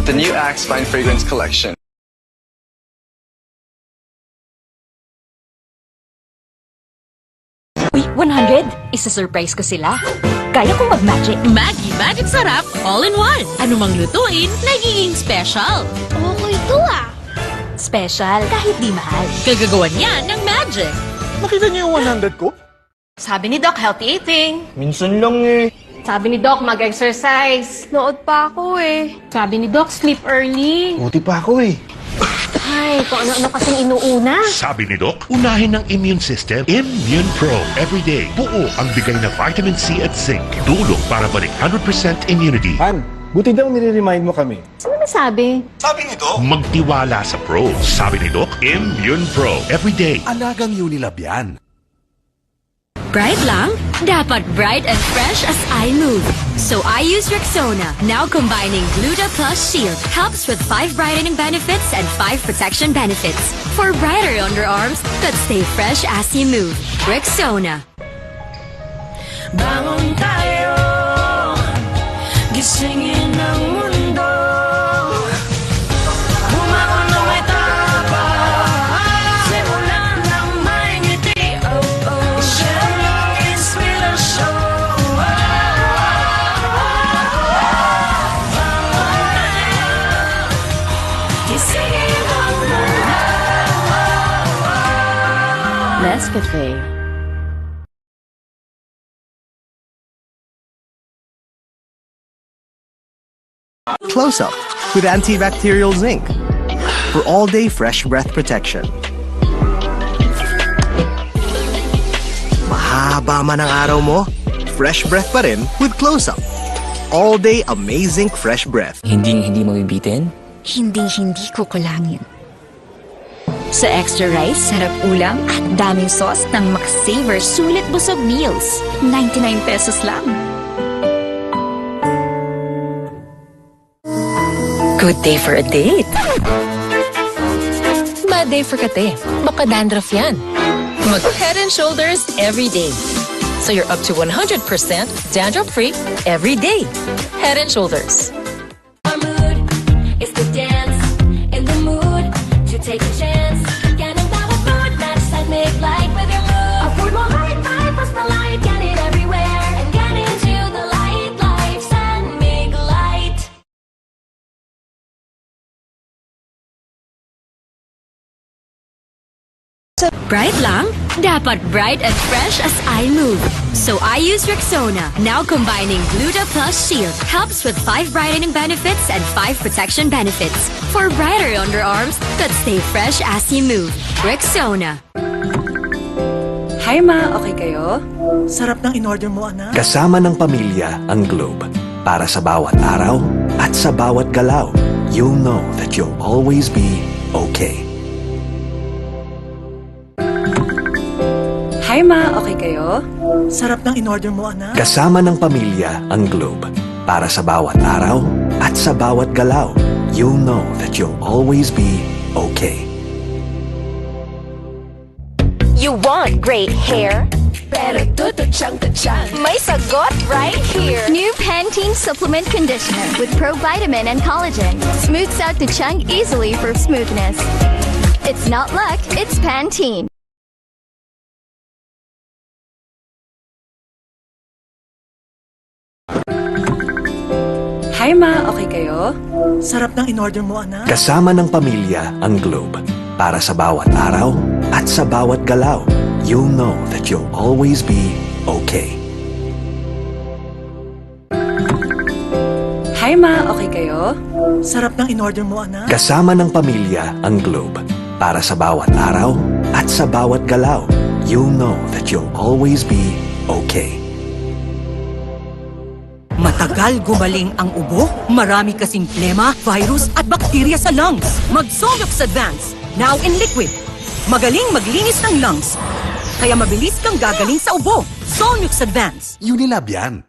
the new Axe Fine Fragrance Collection. Uy, 100? Isa-surprise ko sila. Kaya kong mag-magic. Maggie Magic Sarap All-in-One. Anumang lutuin, nagiging special. Okay to ah. Special kahit di mahal. Kagagawan niya ng magic. Nakita niyo yung 100 ko? Sabi ni Doc, healthy eating. Minsan lang eh. Sabi ni Doc, mag-exercise. Nood pa ako eh. Sabi ni Doc, sleep early. Buti pa ako eh. Ay, kung ano-ano kasing inuuna. Sabi ni Doc, unahin ng immune system, Immune Pro. Everyday, buo ang bigay na vitamin C at zinc. Tulong para balik 100% immunity. Han, buti daw nire-remind mo kami. Sino nasabi? Magtiwala sa Pro. Sabi ni Doc, Immune Pro. Everyday. Alagang Unilab yan. Bright lang? Dapat bright and fresh as I move. So I use Rexona, now combining Gluta Plus Shield. Helps with 5 brightening benefits and 5 protection benefits. For brighter underarms that stay fresh as you move. Rexona. Bangon tayo, gisingin ang mundo. Bumangon na may tapang, simulan ng may ngiti. Oh, oh, siya ang inspirasyon. Bangon tayo, gisingin ang mundo. Nescafe. Close Up with antibacterial zinc for all-day fresh breath protection. Mahaba man ang araw mo, fresh breath pa rin with Close Up. All-day amazing fresh breath. Hindi mo bibitin? Hindi ko kulangin. Sa extra rice, sarap ulam at daming sauce ng Max-Saver Sulit Busog Meals. 99 pesos lang. Good day for a date. Bad day for kate. Baka dandruff yan. Mag Head and Shoulders every day. So you're up to 100% dandruff-free every day. Head and Shoulders. Our mood is to dance in the mood to take a chance. Yan ang tawag food, match that make light with your mood. Our food will light, bust the light, get it everywhere. And get into the light, lights and make light. Bright lang? Dapat bright and fresh as I move. So I use Rexona, now combining Gluta Plus Shield. Helps with 5 brightening benefits and 5 protection benefits. For brighter underarms that stay fresh as you move. Rexona. Hi ma, okay kayo? Sarap ng in-order mo, anak. Kasama ng pamilya ang Globe. Para sa bawat araw at sa bawat galaw, you'll know that you'll always be okay. Hi ma, okay kayo? Sarap ng in-order mo, anak. Kasama ng pamilya ang Globe. Para sa bawat araw at sa bawat galaw, you'll know that you'll always be okay. You want great hair? Pero tututsyang-tutsyang. May sagot right here. New Pantene Supplement Conditioner with provitamin and collagen. Smooths out the chunk easily for smoothness. It's not luck, it's Pantene. Hi ma, okay kayo? Sarap ng in-order mo, anak. Kasama ng pamilya ang Globe. Para sa bawat araw at sa bawat galaw, you'll know that you'll always be okay. Hi ma, okay kayo? Sarap ng in-order mo, anak. Kasama ng pamilya ang Globe. Para sa bawat araw at sa bawat galaw, you'll know that you'll always be okay. Matagal gumaling ang ubo, marami kasing plema, virus at bakterya sa lungs. Mag-Solux Advance, now in liquid. Magaling maglinis ng lungs, kaya mabilis kang gagaling sa ubo. Solux Advance. Unilab yan.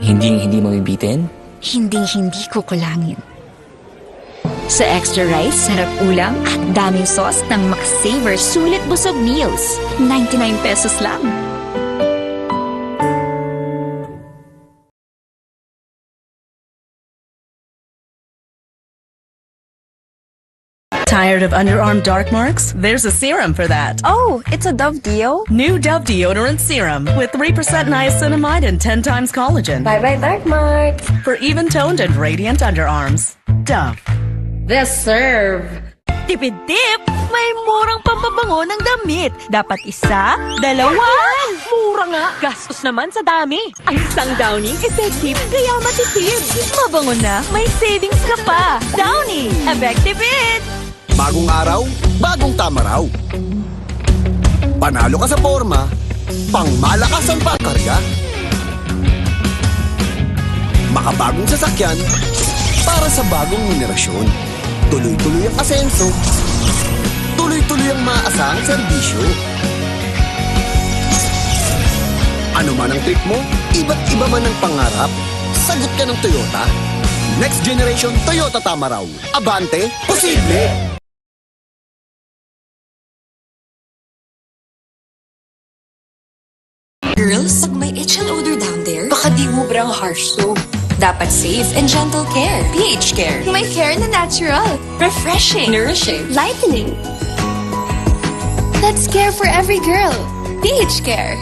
Hindi mo bibitin? Hindi ko kulangin. Sa extra rice, sarap ulam at daming sauce ng Max-Saver Sulit Busog Meals. 99 pesos lang. Tired of underarm dark marks? There's a serum for that. Oh, it's a Dove Deo? New Dove Deodorant Serum with 3% niacinamide and 10 times collagen. Bye-bye dark marks. For even-toned and radiant underarms. Dove. This serve. Tipid-tip! May murang pampabango ng damit. Dapat isa, dalawa. Mura nga. Gastos naman sa dami. Ang isang Downy, effective, kaya matipid. Mabango na, may savings ka pa. Downy, effective it! Bagong araw, bagong tama raw. Panalo ka sa forma, pangmalakasan pa ang karga. Makabagong sasakyan, para sa bagong henerasyon. Tuloy-tuloy ang asenso, tuloy-tuloy ang maaasahang serbisyo. Ano man ang trip mo, iba't iba man ang pangarap, sagot ka ng Toyota. Next generation Toyota tama raw. Abante, posible! Girls, pag may itch and odor down there, baka di ubrang harsh soap. Dapat safe and gentle care. pH Care. May care na natural. Refreshing. Nourishing. Lightening. That's care for every girl. pH Care.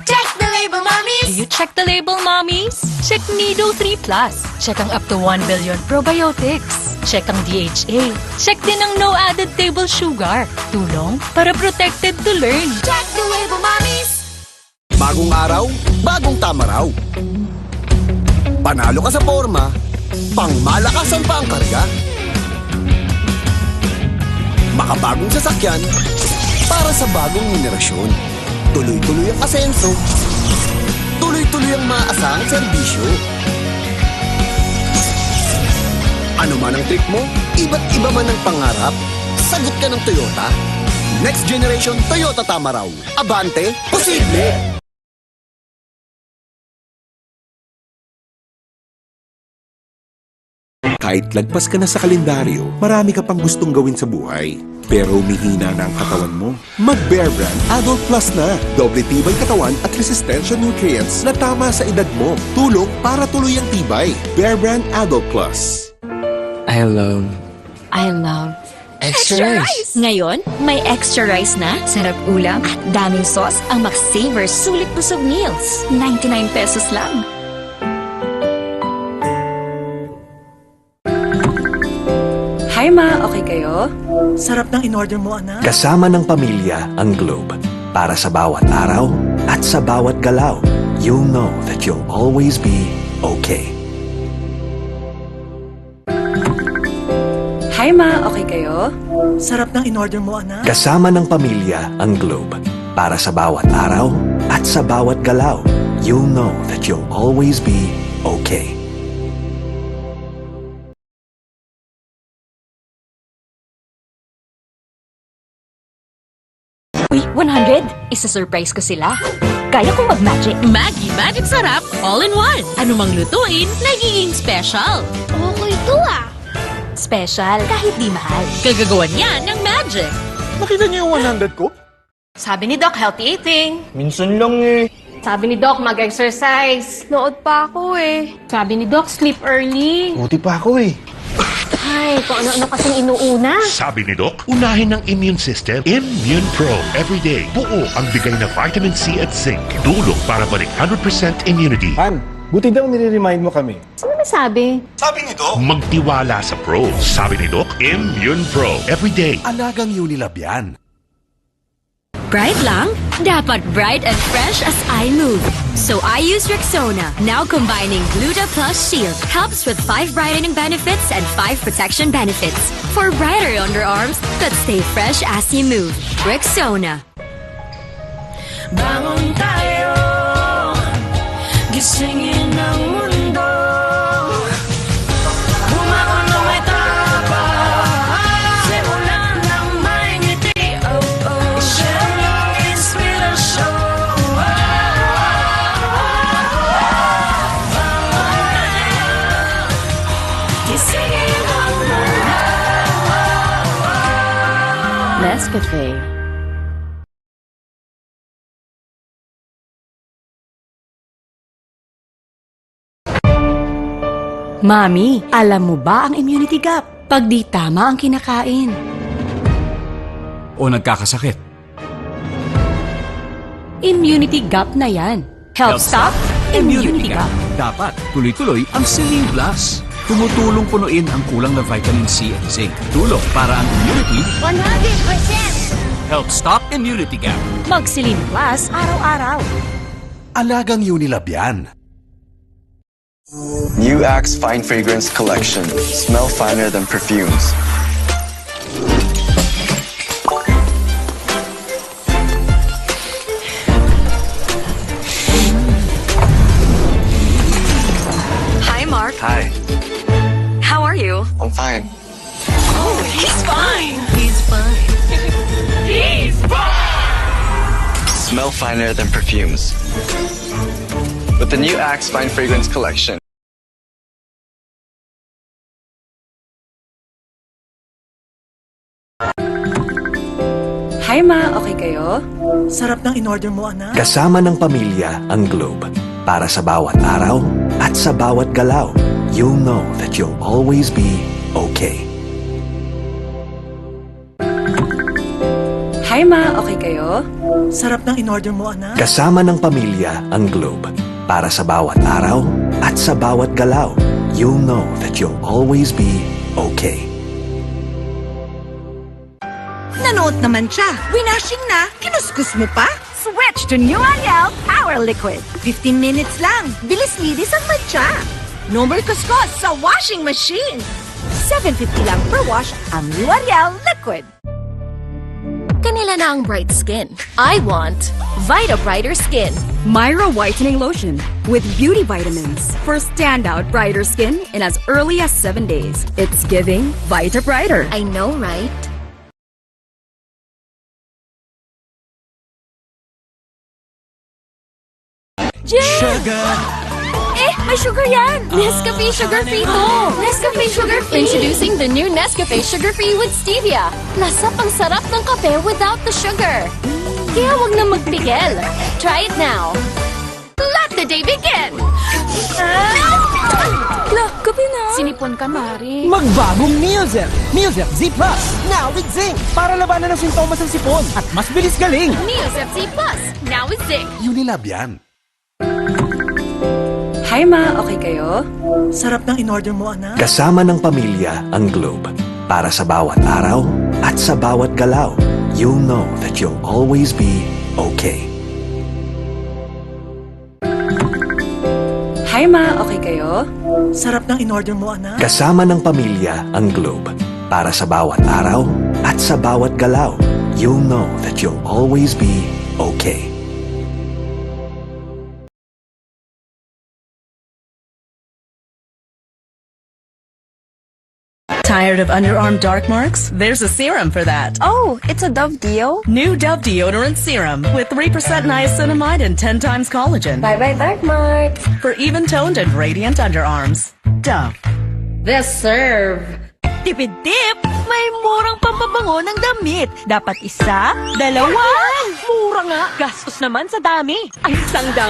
Check the label, mommies! Do you check the label, mommies? Check Nido 3 Plus. Check ang up to 1 billion probiotics. Check ang DHA. Check din ang no added table sugar. Tulong para protected to learn. Check the label, mommies! Bagong araw, bagong tama raw. Panalo ka sa forma, pangmalakasan pa ang karga. Makabagong sasakyan, para sa bagong henerasyon. Tuloy-tuloy ang asenso, tuloy-tuloy ang maaasahang serbisyo. Ano man ang trip mo, iba't iba man ang pangarap, sagot ka ng Toyota. Next generation Toyota tama raw. Abante, posible! Kahit lagpas ka na sa kalendaryo, marami ka pang gustong gawin sa buhay. Pero humihina na ang katawan mo. Mag-Bear Brand Adult Plus na. Doble tibay katawan at resistensya nutrients na tama sa edad mo. Tulong para tuloy ang tibay. Bear Brand Adult Plus. I love Extra rice! Ngayon, may extra rice na, sarap ulam, at daming sauce ang Max Savers Sulit Busog Meals. 99 pesos lang. Hi ma, okay kayo? Sarap ng in-order mo, anak. Kasama ng pamilya ang Globe. Para sa bawat araw at sa bawat galaw, you'll know that you'll always be okay. Hi ma, okay kayo? Sarap ng in-order mo, anak. Kasama ng pamilya ang Globe. Para sa bawat araw at sa bawat galaw, you'll know that you'll always be okay. Uy, 100! Isa-surprise ko sila. Kaya kong mag-magic. Maggie Magic Sarap, all-in-one. Ano mang lutuin, nagiging special. Okay to ah. Special, kahit di mahal. Kagagawan yan ng magic. Nakita niyo yung 100 ko? Sabi ni Doc, healthy eating. Minsan lang eh. Sabi ni Doc, mag-exercise. Nood pa ako eh. Sabi ni Doc, sleep early. Buti pa ako eh. Ay, kung ano-ano kasing inuuna. Sabi ni Doc, unahin ng immune system, Immune Pro. Everyday, buo ang bigay na vitamin C at zinc. Tulong para balik 100% immunity. Han, buti daw nire-remind mo kami. Sino nasabi? Sabi ni Doc, Magtiwala sa Pro. Sabi ni Doc, Immune Pro. Everyday. Alagang Unilab yan. Bright lang? Dapat bright and fresh as I move. So I use Rexona, now combining Gluta Plus Shield. Helps with 5 brightening benefits and 5 protection benefits. For brighter underarms that stay fresh as you move. Rexona. Bangon tayo, gisingin ang mundo. Bumangon na may tapang, simulan ng may ngiti. Oh, oh, siya ang inspirasyon. Bangon tayo, gisingin ang mundo. Nescafe. Mami, alam mo ba ang immunity gap? pag di tama ang kinakain. O nagkakasakit. Immunity gap na yan. Help stop immunity gap. Dapat tuloy-tuloy ang Celine Plus. Tumutulong punuin ang kulang na vitamin C at zinc. Tulong para ang immunity 100%! help stop immunity gap. Mag-Celine Plus araw-araw. Alagang Unilab yan. New Axe Fine Fragrance Collection. Smell finer than perfumes. Hi, Mark. Hi, How are you? I'm fine. Oh, he's fine. He's fine. He's fine. Smell finer than perfumes. With the new Axe Fine Fragrance Collection. Hi, Ma. Okay kayo? Sarap ng in-order mo, anak. Kasama ng pamilya ang Globe. Para sa bawat araw at sa bawat galaw, you'll know that you'll always be okay. Hi, Ma. Okay kayo? Sarap ng in-order mo, anak. Kasama ng pamilya ang Globe. Para sa bawat araw at sa bawat galaw, you'll know that you'll always be okay. Nanood naman siya. Winashing na. Kinuskus mo pa. Switch to new Ariel Power Liquid. 15 minutes lang. Bilis-linis ang matcha. No more kuskus sa washing machine. $7.50 lang per wash ang new Ariel Liquid. Kanila na ang bright skin. I want Vita Brighter Skin. Myra Whitening Lotion with beauty vitamins for standout brighter skin in as early as 7 days. It's giving Vita Brighter. I know, right? Sugar! May sugar yan! Nescafe Sugar-Free to! Nescafe Sugar-Free! Introducing the new Nescafe Sugar-Free with Stevia. Lasa pang sarap ng kape without the sugar. Kaya wag na magpigil. Try it now. Let the day begin! Kape na. Sinipon ka, Mari. Magbagong Neozer! Neozer Z Plus! Now with zinc! Para labanan ang sintomas ng sipon at mas bilis galing! Neozer Z Plus. Now with zinc. Unilab yan. Hi, Ma. Okay kayo? Sarap ng in-order mo, anak. Kasama ng pamilya ang Globe. Para sa bawat araw at sa bawat galaw, you'll know that you'll always be okay. Hi, Ma. Okay kayo? Sarap ng in-order mo, anak. Kasama ng pamilya ang Globe. Para sa bawat araw at sa bawat galaw, you'll know that you'll always be okay. Tired of underarm dark marks? There's a serum for that. Oh, it's a Dove Deo? New Dove Deodorant Serum with 3% niacinamide and 10 times collagen. Bye-bye dark marks. For even-toned and radiant underarms. Dove. The serve. Tipid-tip! May murang pampabango ng damit. Dapat isa, dalawa. Mura nga. Gastos naman sa dami. Ang isang daw.